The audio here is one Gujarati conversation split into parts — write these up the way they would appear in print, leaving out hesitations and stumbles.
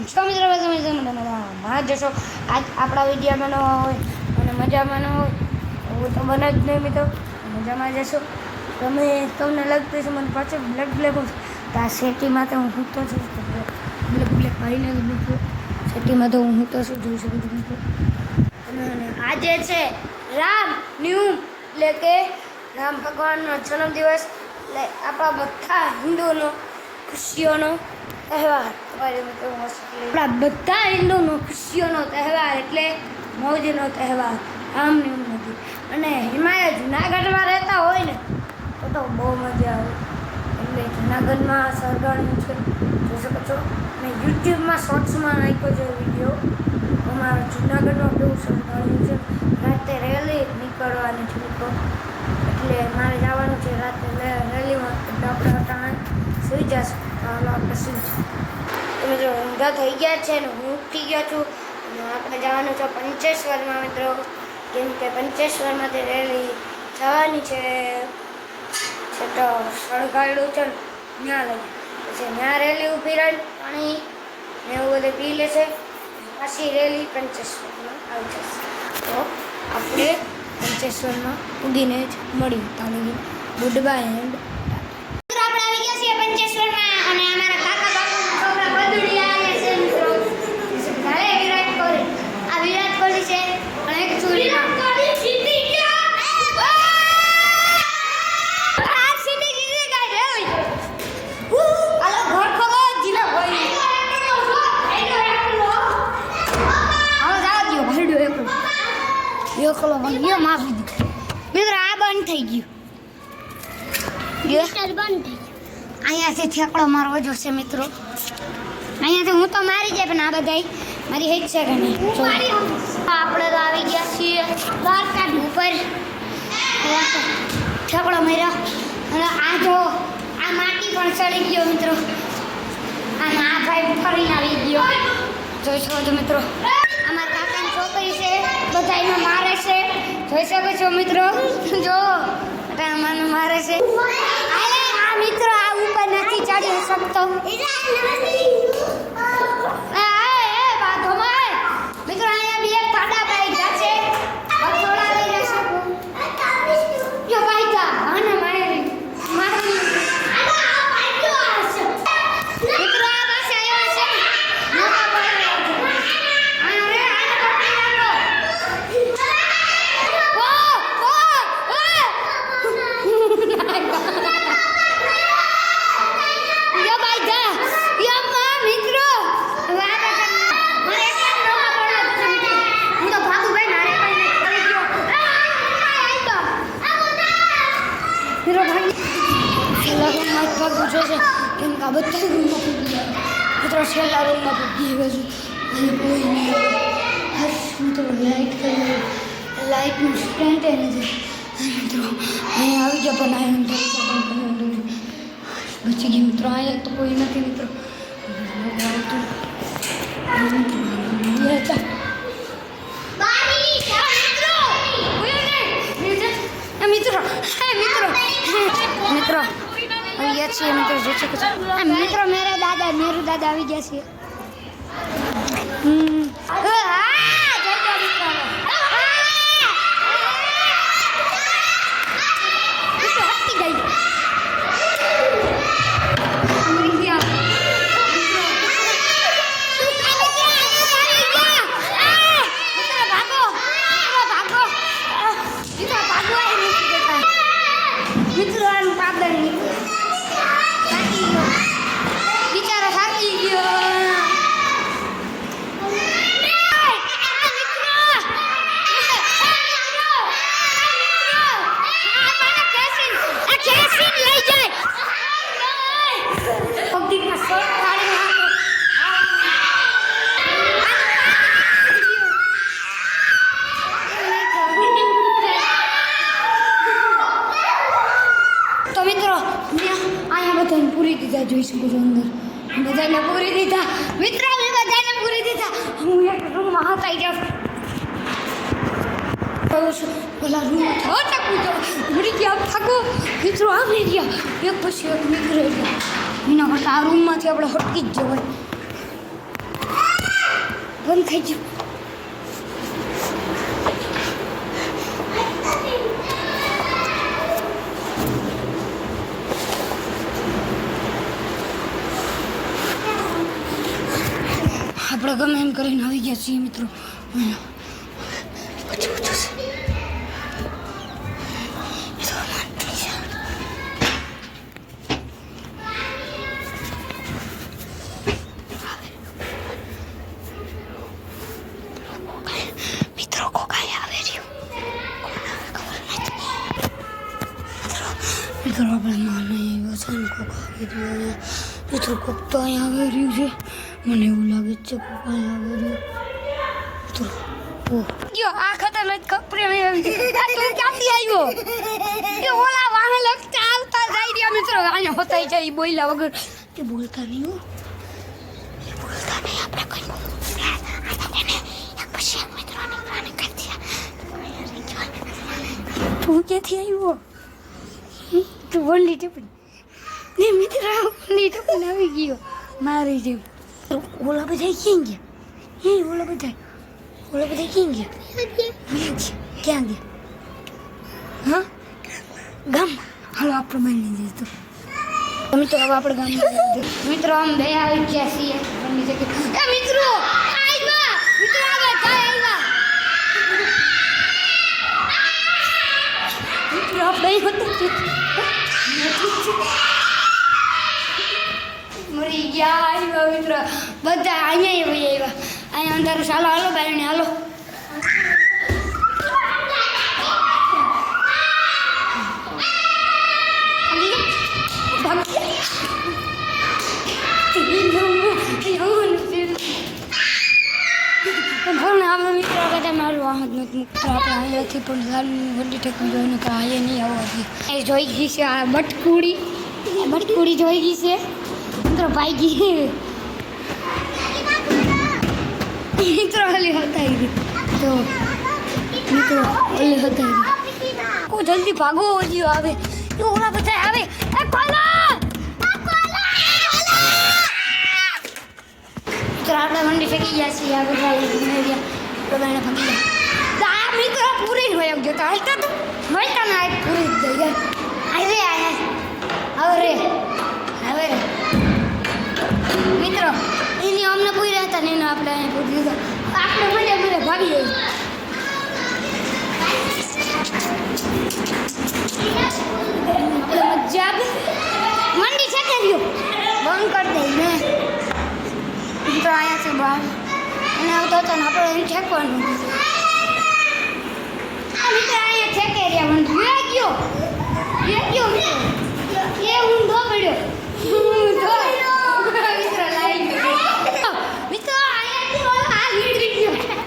છો મિત્રો મજા જશો આજ આપણા વિડીયોમાં ન હોય અને મજામાં ન હોય એવું તો બને જ નહીં મિત્રો મજામાં જશો તમે તમને લાગતું છે મને પાછું બ્લેક તો આ સેટીમાં તો હું તો છું બ્લેક કરીને મિત્રો સેટીમાં તો હું તો શું જોઈ શકું છું મિત્રો અને આજે છે રામ ન્યૂ એટલે કે રામ ભગવાનનો જન્મદિવસ એટલે આપણા બધા હિન્દુઓનો ખુશીઓનો તહેવાર આપણા બધા હિન્દુનો ખુશીઓનો તહેવાર એટલે મોજનો તહેવાર રામની નથી અને એમાં જુનાગઢમાં રહેતા હોય ને તો બહુ મજા આવે એટલે જુનાગઢમાં સરગાણ્યું છે જોઈ શકો છો અને યુટ્યુબમાં શોર્ટ્સમાં નાખ્યો છે વિડીયો અમારા જુનાગઢમાં બહુ સરગાણ્યું છે રાતે રેલી નીકળવાની છે મિત્રો એટલે મારે જવાનું છે રાતે રેલીમાં એટલે આપણે અટાણે સુઈ જશું આપણે સુઈ જશું તમે જો ઊંઘા થઈ ગયા છે ને હું ઉઠી ગયો છું અને આપણે જવાનું છે પંચેશ્વરમાં મિત્રો કેમ કે પંચેશ્વરમાંથી રેલી જવાની છે તો સળગાડ્યું છે ત્યાં લઈ પછી ત્યાં રેલી ઊભી રહી પાણી ને એવું બધું પી લેશે પાછી રેલી પંચેશ્વરમાં આવી જશે તો આપણે પંચેશ્વરમાં ઉગીને જ મળી તાલી ગુડ બાય એન્ડ આપણે આવી ગયા છીએ પંચેશ્વરમાં અને અમારા કાકા બાપુના છોકરા બદડી આવ્યા છે મિત્રો ઘરે વિરાટ કોહલી આ વિરાટ કોહલી છે અને એક ચોરી એકલો બંધ માફી દીધી મિત્રો આ બંધ થઈ ગયું અહીંયાથી ઠેકડો મારવો જોશે મિત્રો અહીંયાથી હું તો મારી જાય પણ આ બધા મારી હેજ છે કે નહીં આપણે તો આવી ગયા છીએ દ્વારકા ઉપર ઠેકડો માર્યો અને આ જો આ માટી પણ ચડી ગયો મિત્રો અને આ ભાઈ ફરીને આવી ગયો જોઈ શકો છો મિત્રો અમારા કાકાની છોકરી છે બધા એને મારે છે જોઈ શકો છો મિત્રો જો મને મારે છે આ મિત્રો આ ઉપર નથી ચડી શકતો મિત્રો અહીંયા બે પાડા પાઈ ગયા છે થોડા લઈ જશે જો ભાઈ જા અને મારી બધા રૂમમાં પૂગી મિત્રો છેલ્લા રૂમમાં પૂગી ગયો છું અને કોઈ નહીં હર્ષ મિત્રો લાઇટનું સ્ટેન્ડ એ નથી મિત્રો અહીંયા આવી જાઓ પણ અહીંયા બચી ગયું મિત્રો અહીંયા તો કોઈ નથી મિત્રો મિત્રો આવી ગયા છીએ મિત્રો જોઈ શકો છો મિત્રો મેરું દાદા આવી ગયા છીએ પૂરી દીધા જોઈ શકો છો અંદર બધાને પૂરી દીધા મિત્રો મેં બધાને પૂરી દીધા હું એક રૂમમાં હતા જાઉં પેલા રૂમમાં થાકું તો ભૂલી ગયા થાકું મિત્રો આવી ગયા એક પછી એક નીકળી ગયા એના કરતાં આ રૂમમાંથી આપણે હટકી જ જવાય બંધ થઈ ગયું. આપણે ગમે એમ કરીને આવી ગયા છીએ મિત્રો. મિત્રો કોકાય આવે રહ્યું. મિત્રો આપણે માને વસન કોકા આવી રહ્યું. મિત્રો કોક તો અહીંયા આવી રહ્યું છે. મને એવું લાગે છે કોકા આવી રહ્યું. મિત્રો યો આ ખતરનાક કપરે આવી ક્યાંથી આવ્યો? એ ઓલા વાહે લગતા આવતા જાય રહ્યા મિત્રો. આને હોતાઈ જાય બોલ્યા વગર. તે બોલતા નહીં હો. એ બોલતા નહીં. આપણે કઈ પછી મિત્રોને પ્લાનિંગ કરી દીધા. તું ક્યાંથી આવ્યો? તું વંડી ટીપણી ને મિત્ર વંડી ટીપણી આવી ગયો મારી જેમ. ઓલા બધા ક્યાં ગયા? હે ઓલા બધા ક્યાં ગયા? ક્યાં ગયા? હા ગામ. હાલો આપણે માની દીધું મિત્રો. હવે આપણે ગામ મિત્રો આમ બે આવી ગયા છીએ. મિત્રો આવ્યા. મિત્રો આવ્યા. મિત્રો આપણે મરી ગયા. આવ્યા મિત્રો બધા અહીંયા આવ્યા. અહીંયા અંદર ચાલો હાલો બાયણે હાલો. મિત્રો બધા મારું આમ જ નથી મુકતા. આપણે અહીંયાથી પણ ગાડી વડી ઠેકવી જોઈને કે આ નહીં આવવાથી. એ જોઈ ગઈ છે આ બટકુડી જોઈ ગઈ છે મિત્રો. ભાઈ ગઈ મિત્રો ઓલી હતાઈ ગઈ. તો મિત્રો ઓલી હતાઈ ગઈ. કોઈ જલ્દી ભાગો ઓલી આવે. એ ઓલા બધા આવે. એ કોલા મિત્રો આપણે મંડી ફેંકી ગયા છીએ. આ બધા પ્રમાણે ભાગી ગયા. આ મિત્રો પૂરી ન હોય ગયો. હાલતા તો મળતા ના પૂરી જ ગઈ. હવે મિત્રો એની અમને પૂરી રહેતા ને એને આપણે અહીંયા પૂરી દીધો. આપણે મને ભાગી જઈએ. મજા મંડી છે કે રહ્યો બંધ કરી દઈ ને મિત્રો. અહીંયાથી બહાર અને આવતો હતો ને આપણે એને ઠેકવાનું મિત્રો. અહીંયા ઠેકે રહ્યા મંડી ગયો મિત્રો. એ ઊંધો પડ્યો. મિત્રો અહીંયાથી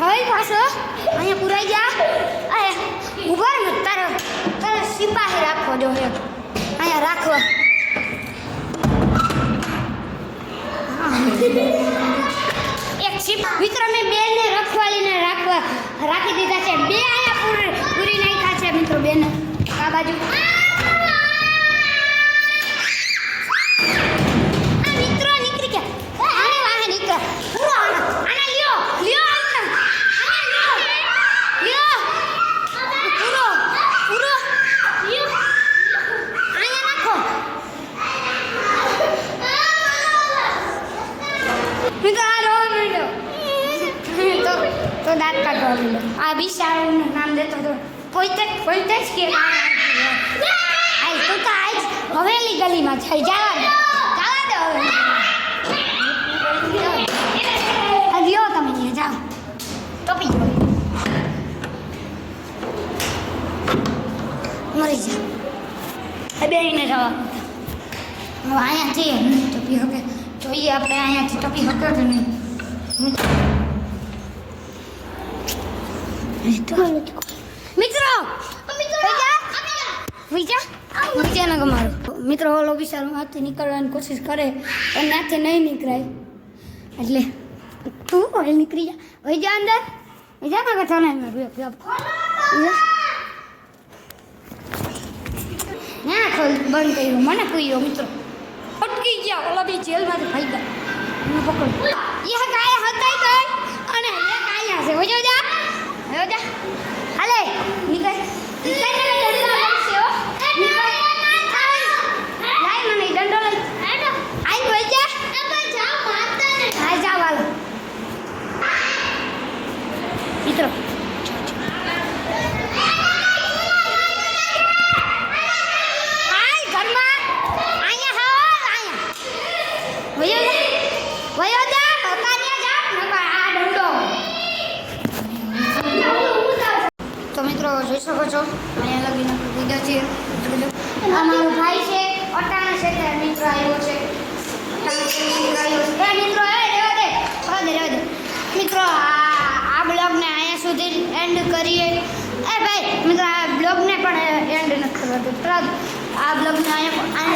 હવે પાછો અહીંયા પુરાઈ ગયા. ઉભા ને તારે સિપાહી રાખવો જો અહીંયા રાખવા. એક મિત્રો મેં બે ને રખવાલીને રાખી દીધા છે. બે અહીંયા પૂરી નાખ્યા છે મિત્રો. બેને આ બાજુ મિત્રો નીકળી ગયા. આને વાહે નીકળ્યા પૂરો. આને લ્યો પૂરો અહીંયા નાખો મિત્રો. આ રો મિલો તો દાંત કાઢવા મિલો. આ બિચારાનું નામ દેતો હતો પોતે જ કે આજ તો આજ હવેલી ગલીમાં જાય. જવા દે હવે. લ્યો તમે ત્યાં જાઓ ટોપી મરી જાઓ. બેને જવા હવે અહીંયા જઈએ ટોપી હકે જોઈએ આપણે. અહીંયાથી ટોપી હકે કે નહીં મિત્રો. વિજા ના ગમાડો મિત્રો. ઓલો બિચારો હાથથી નીકળવાની કોશિશ કરે પણ હાથે નહીં નીકળાય. એટલે તું હવે નીકળી જા. વિજા અંદર વિજા ના કથા નહીં ના ખોલ બંધ કર્યું. મને પૂર્યો મિત્રો. અટકી ગયા. ઓલા બી જેલમાંથી ભાઈ ગયા. પકડ એ ગાય હતાઈ ગઈ અને મિત્રો જોઈ શકો છો અહીંયા લગીને વિડીયો છે. આ મારો ભાઈ છે અટાણા છે તે મિત્રો આવ્યો છે. મિત્રો મિત્રો આ બ્લોગને અહીંયા સુધી એન્ડ કરીએ. ભાઈ મિત્રો આ બ્લોગને પણ એન્ડ નથી કરવા દો. આ બ્લોગને અહીંયા